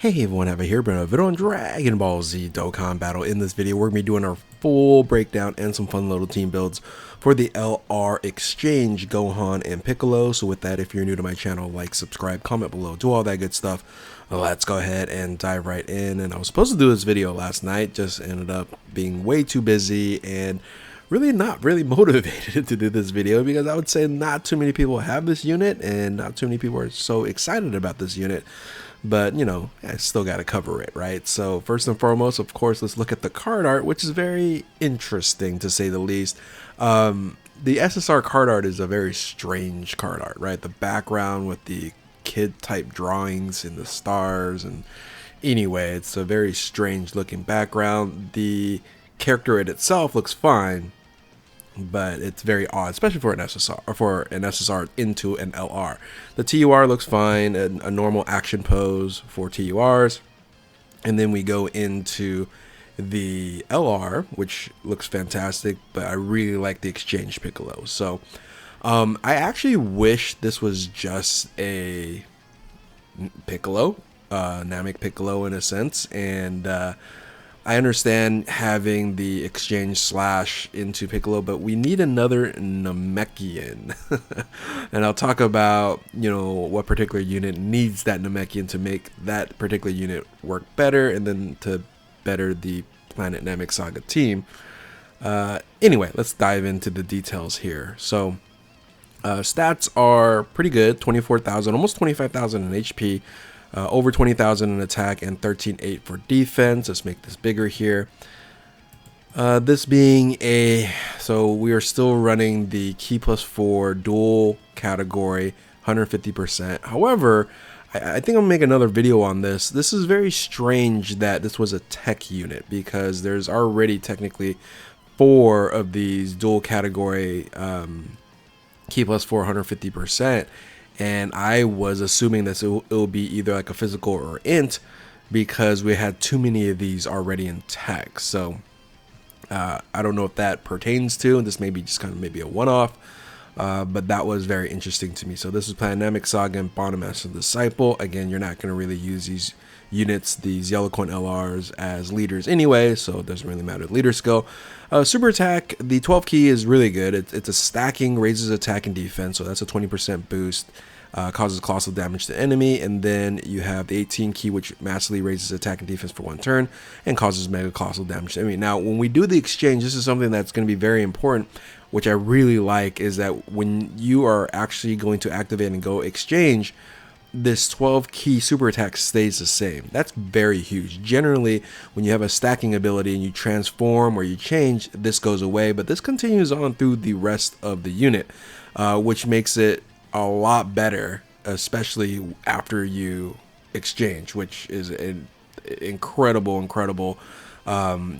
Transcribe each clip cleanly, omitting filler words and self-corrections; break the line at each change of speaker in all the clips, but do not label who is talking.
Hey everyone, have a here, been a video on Dragon Ball Z Dokkan Battle. In this video, we're going to be doing our full breakdown and some fun little team builds for the LR Exchange, Gohan, and Piccolo. So with that, if you're new to my channel, like, subscribe, comment below, do all that good stuff. Let's go ahead and dive right in. And I was supposed to do this video last night, just ended up being way too busy and really not really motivated to do this video, because I would say not too many people have this unit and not too many people are so excited about this unit. But, you know, I still got to cover it, right? So first and foremost, of course, let's look at the card art, which is very interesting to say the least. The SSR card art is a very strange card art, right? The background with the kid type drawings and the stars, and anyway, it's a very strange looking background. The character in itself looks fine, but it's very odd, especially for an SSR into an LR. The TUR looks fine, a normal action pose for TURs, and then we go into the LR, which looks fantastic, but I really like the Exchange Piccolo. So I actually wish this was just a Piccolo, Namek Piccolo in a sense, and I understand having the exchange slash into Piccolo, but we need another Namekian. And I'll talk about, you know, what particular unit needs that Namekian to make that particular unit work better, and then to better the Planet Namek Saga team. Anyway, let's dive into the details here. So stats are pretty good, 24,000, almost 25,000 in HP. Over 20,000 in attack and 13,800 for defense. Let's make this bigger here. This being so we are still running the Key +4 dual category, 150%. However, I think I'll make another video on this. This is very strange that this was a tech unit, because there's already technically 4 of these dual category Key +4 150%. And I was assuming that it will be either like a physical or int, because we had too many of these already in tech. So I don't know if that pertains to, and this may be just kind of maybe a one-off, but that was very interesting to me. So this is Planet Namek Saga and Bottom Master Disciple. Again, you're not going to really use these units, these Yellow Coin LRs, as leaders anyway, so it doesn't really matter the leader skill. Super attack, the 12 key is really good. It's a stacking, raises attack and defense, so that's a 20% boost. Causes colossal damage to enemy. And then you have the 18 key, which massively raises attack and defense for 1 turn and causes mega colossal damage to enemy. Now, when we do the exchange, this is something that's going to be very important, which I really like, is that when you are actually going to activate and go exchange, this 12 key super attack stays the same. That's very huge. Generally, when you have a stacking ability and you transform or you change, this goes away, but this continues on through the rest of the unit, which makes it a lot better, especially after you exchange, which is an incredible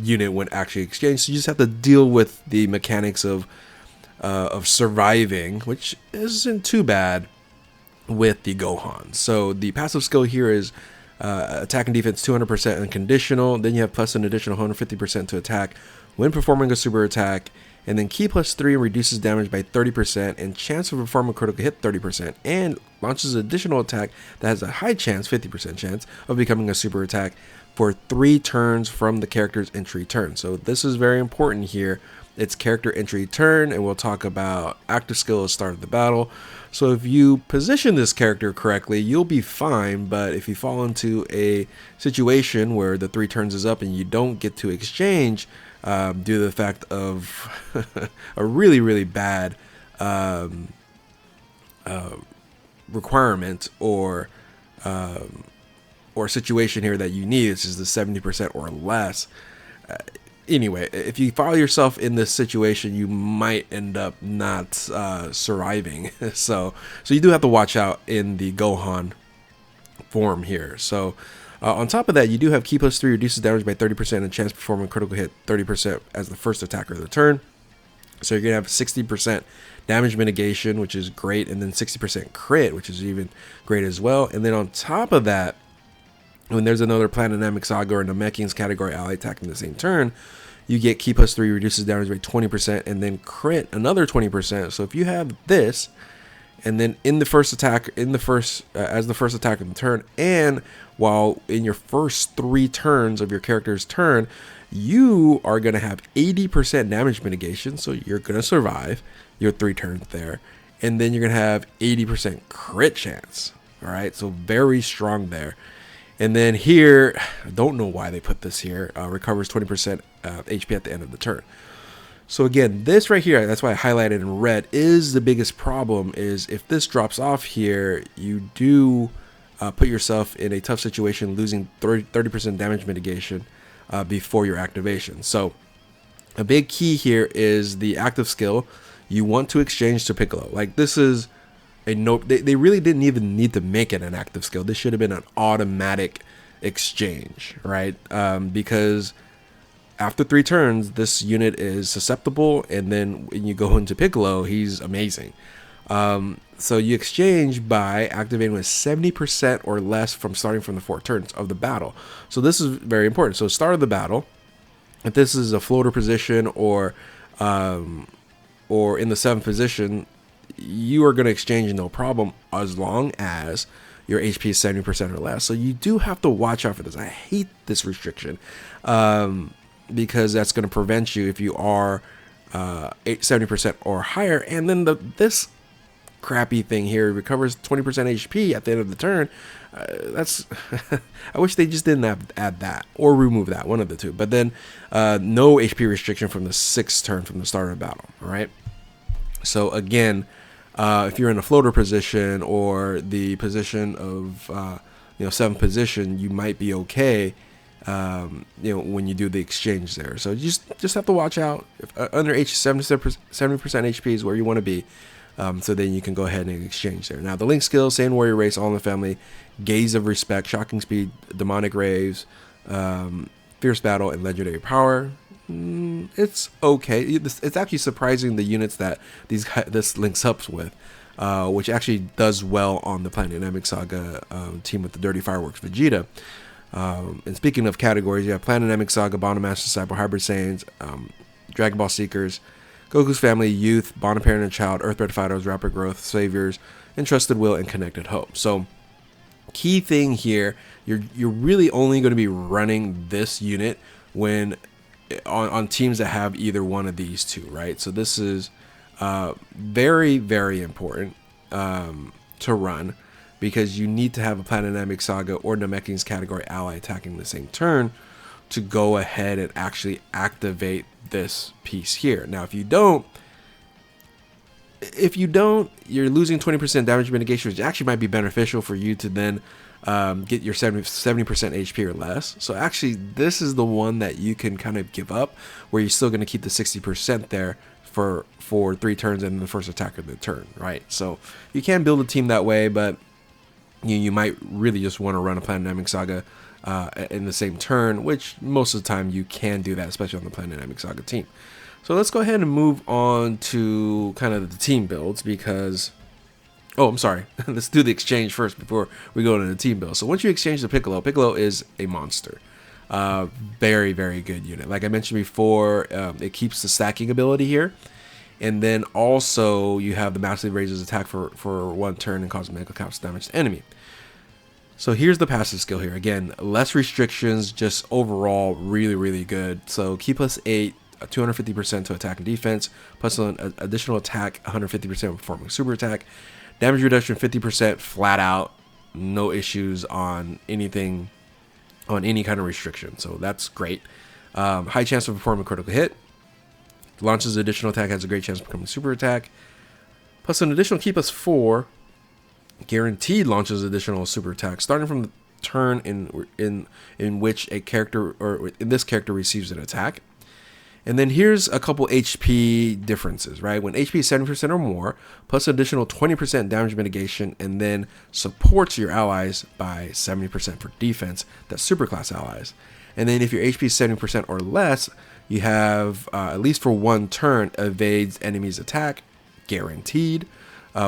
unit when actually exchanged. So you just have to deal with the mechanics of surviving, which isn't too bad with the Gohan. So the passive skill here is attack and defense 200% unconditional. Then you have plus an additional 150% to attack when performing a super attack. And then Key +3 reduces damage by 30% and chance of performing a critical hit 30%, and launches an additional attack that has a high chance, 50% chance, of becoming a super attack for 3 turns from the character's entry turn. So this is very important here. It's character entry turn, and we'll talk about active skill at the start of the battle. So if you position this character correctly, you'll be fine, but if you fall into a situation where the 3 turns is up and you don't get to exchange, due to the fact of a really bad requirement or situation here that you need, this is the 70% or less. Anyway, if you follow yourself in this situation, you might end up not surviving. So you do have to watch out in the Gohan form here. So on top of that, you do have Key +3 reduces damage by 30% and chance of performing a critical hit 30% as the first attacker of the turn. So you're going to have 60% damage mitigation, which is great, and then 60% crit, which is even great as well. And then on top of that, when there's another Planet Namek Saga or Namekian's category ally attacking the same turn, you get Key +3 reduces damage by 20% and then crit another 20%. So if you have this And then in the first attack, as the first attack of the turn, and while in your first 3 turns of your character's turn, you are going to have 80% damage mitigation, so you're going to survive your 3 turns there. And then you're going to have 80% crit chance. All right, so very strong there. And then here, I don't know why they put this here, recovers 20% HP at the end of the turn. So again, this right here, that's why I highlighted in red, is the biggest problem. Is if this drops off here, you do put yourself in a tough situation, losing 30% damage mitigation before your activation. So a big key here is the active skill. You want to exchange to Piccolo. Like, this is a note. They really didn't even need to make it an active skill. This should have been an automatic exchange, right? Because after 3 turns, this unit is susceptible, and then when you go into Piccolo, he's amazing. So you exchange by activating with 70% or less from starting from the 4 turns of the battle. So this is very important. So start of the battle, if this is a floater position or in the 7th position, you are going to exchange no problem as long as your HP is 70% or less. So you do have to watch out for this. I hate this restriction because that's going to prevent you if you are 70% or higher. And then this crappy thing here recovers 20% HP at the end of the turn. That's I wish they just didn't add that or remove that, one of the two. But then no HP restriction from the 6th turn from the start of the battle. All right. So again, if you're in a floater position or the position of 7th position, you might be okay. When you do the exchange there. So you just have to watch out. If, under 70% HP is where you want to be. So then you can go ahead and exchange there. Now the Link skills, Saiyan Warrior Race, All in the Family, Gaze of Respect, Shocking Speed, Demonic Raves, Fierce Battle, and Legendary Power. It's okay. It's actually surprising the units that this links up with, which actually does well on the Planet Dynamic Saga team with the Dirty Fireworks Vegeta. And speaking of categories, you have Planet Dynamic Saga, Bond Master Disciple, Hybrid Saiyans, Dragon Ball Seekers, Goku's Family, Youth, Bond Parent and Child, Earthbred Fighters, Rapid Growth, Saviors, Entrusted Will, and Connected Hope. So key thing here, you're really only going to be running this unit when on teams that have either one of these two, right? So this is very, very important to run, because you need to have a Planet Dynamic Saga or Namekian's category ally attacking the same turn to go ahead and actually activate this piece here. Now, if you don't, you're losing 20% damage mitigation, which actually might be beneficial for you to then get your 70% HP or less. So actually, this is the one that you can kind of give up, where you're still going to keep the 60% there for 3 turns and the first attack of the turn, right? So you can build a team that way, but you might really just want to run a Planet Dynamic Saga in the same turn, which most of the time you can do that, especially on the Planet Dynamic Saga team. So let's go ahead and move on to kind of the team builds, because I'm sorry. Let's do the exchange first before we go into the team build. So once you exchange the Piccolo, Piccolo is a monster. Very, very good unit. Like I mentioned before, it keeps the stacking ability here. And then also you have the massively raises attack for 1 turn and causes medical caps damage to enemy. So here's the passive skill here. Again, less restrictions, just overall really, really good. So key +8, 250% to attack and defense, plus an additional attack, 150% performing super attack, damage reduction 50% flat out, no issues on anything, on any kind of restriction. So that's great. High chance of performing critical hit. Launches additional attack, has a great chance of becoming super attack. Plus an additional key +4, guaranteed launches additional super attack, starting from the turn in which a character, or in this character, receives an attack. And then here's a couple HP differences, right? When HP is 70% or more, plus additional 20% damage mitigation, and then supports your allies by 70% for defense, that's superclass allies. And then if your HP is 70% or less, you have, at least for 1 turn, evades enemies' attack, guaranteed,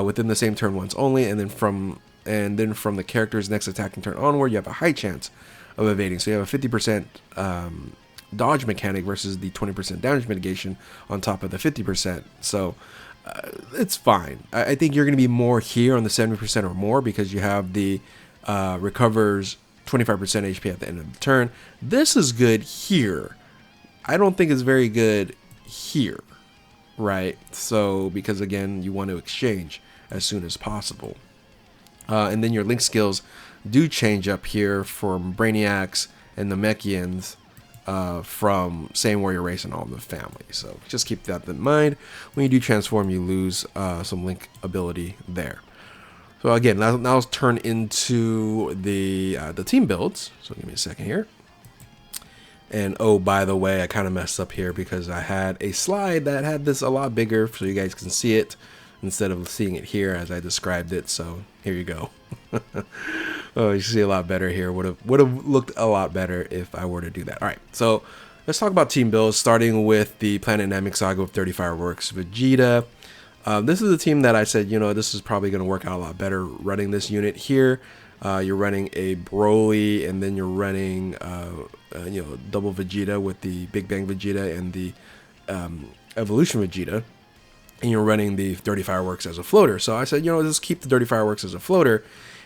within the same turn once only. And then from the character's next attacking turn onward, you have a high chance of evading. So you have a 50% dodge mechanic versus the 20% damage mitigation on top of the 50%. So it's fine. I think you're going to be more here on the 70% or more because you have the recovers 25% HP at the end of the turn. This is good here. I don't think it's very good here, right? So, because again, you want to exchange as soon as possible. And then your link skills do change up here from Brainiacs and Namekians from same warrior race and all of the family. So just keep that in mind. When you do transform, you lose some link ability there. So again, now let's turn into the team builds. So give me a second here. And oh, by the way, I kind of messed up here because I had a slide that had this a lot bigger so you guys can see it instead of seeing it here as I described it. So here you go. Oh, you see a lot better here. Would have looked a lot better if I were to do that. All right, so let's talk about team builds, starting with the Planet Namek Saga with 30 Fireworks Vegeta. This is a team that I said, you know, this is probably going to work out a lot better running this unit here. You're running a Broly, and then you're running, you know, double Vegeta with the Big Bang Vegeta and the Evolution Vegeta, and you're running the 30 Fireworks as a floater. So I said, you know, let's keep the 30 Fireworks as a floater,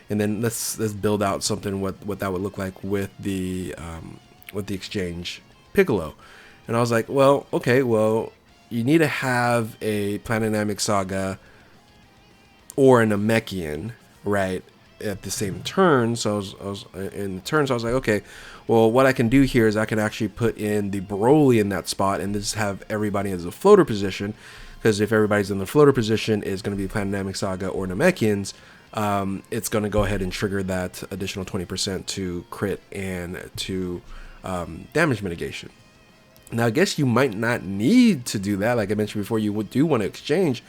and then let's build out something what that would look like with the exchange Piccolo. And I was like, well, okay, well, you need to have a Planet Namek Saga or a Namekian, right, at the same turn. So I was in the turn, so I was like, okay, well, what I can do here is I can actually put in the Broly in that spot and just have everybody as a floater position, because if everybody's in the floater position, is going to be Planet Namek Saga or Namekians. It's going to go ahead and trigger that additional 20% to crit and to damage mitigation. Now, I guess you might not need to do that. Like I mentioned before, you do want to exchange,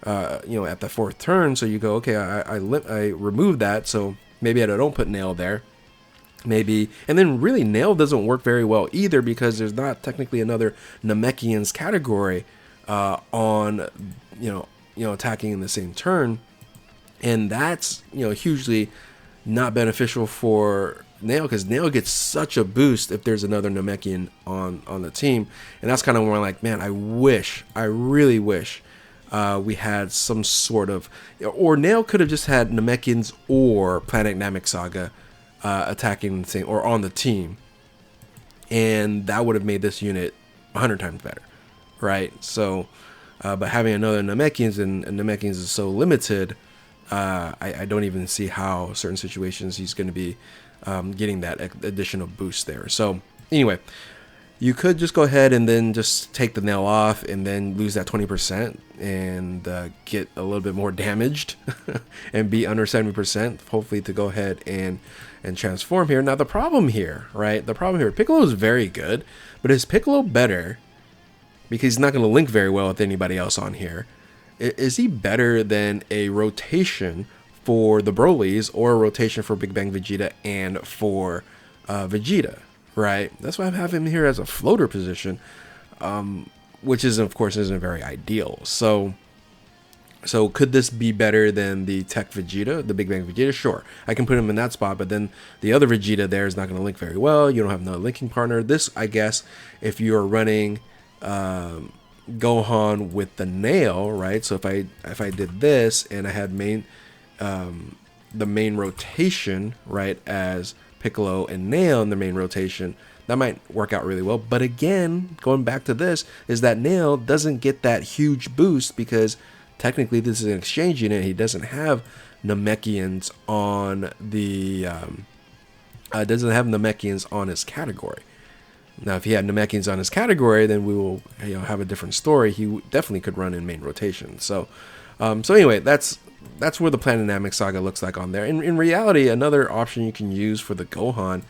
you know, at the fourth turn. So you go, okay, I remove that. So maybe I don't put Nail there. Maybe, and then really Nail doesn't work very well either because there's not technically another Namekians category on, you know, attacking in the same turn, and that's, you know, hugely not beneficial for Nail, because Nail gets such a boost if there's another Namekian on the team. And that's kind of where I'm like, man, I really wish we had some sort of, or Nail could have just had Namekians or Planet Namek Saga attacking the same or on the team, and that would have made this unit 100 times better, right? So but having another Namekians and Namekians is so limited, I don't even see how certain situations he's going to be getting that additional boost there. So anyway, you could just go ahead and then just take the Nail off and then lose that 20% and get a little bit more damaged and be under 70%, hopefully, to go ahead and transform here. Now the problem here, right? The problem here, Piccolo is very good, but is Piccolo better? Because he's not going to link very well with anybody else on here. Is he better than a rotation for the Brolys or a rotation for Big Bang Vegeta and for Vegeta, right? That's why I have him here as a floater position, which is, of course, isn't very ideal. So could this be better than the TEQ Vegeta, the Big Bang Vegeta? Sure, I can put him in that spot, but then the other Vegeta there is not going to link very well. You don't have another linking partner. This, I guess, if you're running Gohan with the Nail, right? So if I did this and I had the main rotation, right, as Piccolo and Nail in the main rotation, that might work out really well. But again, going back to this, is that Nail doesn't get that huge boost because technically this is an exchange unit. He doesn't have Namekians on the his category. Now, if he had Namekians on his category, then we will, you know, have a different story. He definitely could run in main rotation. So anyway, that's where the Planet Namek Saga looks like on there. In reality, another option you can use for the Gohan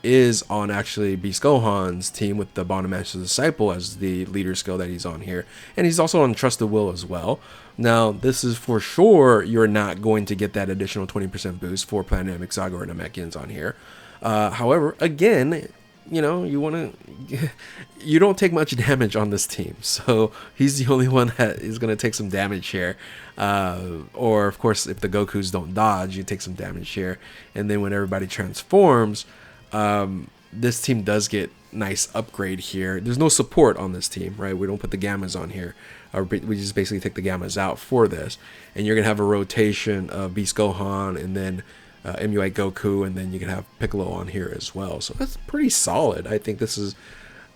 is on actually Beast Gohan's team with the Bond of Master Disciple as the leader skill that he's on here. And he's also on Trust the Will as well. Now, this is for sure you're not going to get that additional 20% boost for Planet Namek Saga or Namekians on here. However, again, you know, you don't take much damage on this team, so he's the only one that is going to take some damage here. Or of course, if the Gokus don't dodge, you take some damage here. And then when everybody transforms, this team does get nice upgrade here. There's no support on this team, right? We don't put the Gammas on here. We just basically take the Gammas out for this. And you're going to have a rotation of Beast Gohan and then MUI Goku, and then you can have Piccolo on here as well. So that's pretty solid. I think this is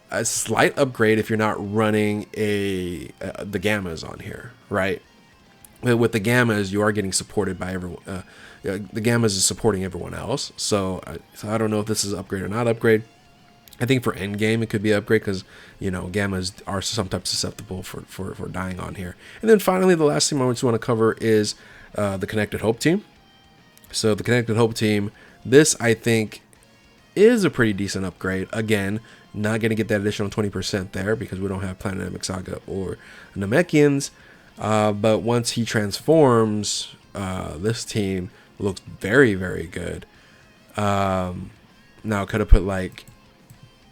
a slight upgrade if you're not running the Gammas on here, right? With the Gammas, you are getting supported by everyone. The Gammas is supporting everyone else. So I don't know if this is upgrade or not upgrade. I think for endgame it could be upgrade because, you know, Gammas are sometimes susceptible for dying on here. And then finally, the last thing I just want to cover is the Connected Hope team. So the Connected Hope team, this I think is a pretty decent upgrade. Again, not going to get that additional 20% there because we don't have Planet Namek Saga or Namekians. But once he transforms, this team looks very, very good. Now could have put like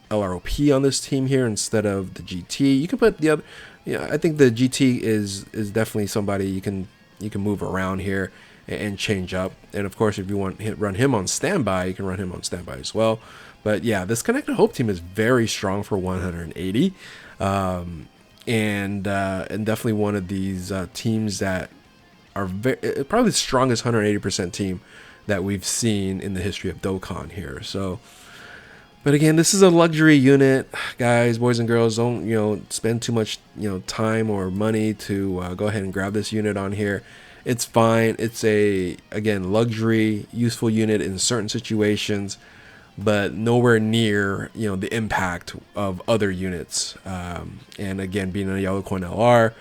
LROP on this team here instead of the GT. You can put the other. Yeah, I think the GT is definitely somebody you can move around here and change up. And of course, if you want to run him on standby, you can run him on standby as well. But yeah, this Connected Hope team is very strong for 180. And definitely one of these teams that are probably the strongest 180% team that we've seen in the history of Dokkan here. So, but again, this is a luxury unit, guys, boys and girls. Don't spend too much time or money to go ahead and grab this unit on here. It's fine. It's again luxury, useful unit in certain situations, but nowhere near the impact of other units. And again, being a yellow coin LR,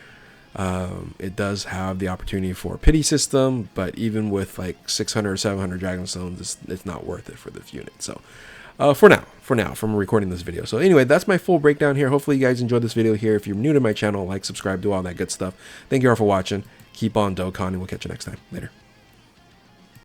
it does have the opportunity for a pity system, but even with like 600 or 700 Dragon Stones, it's not worth it for this unit. So for now, from recording this video. So anyway, that's my full breakdown here. Hopefully you guys enjoyed this video here. If you're new to my channel, like, subscribe, do all that good stuff. Thank you all for watching. Keep on Dokkan, and we'll catch you next time. Later.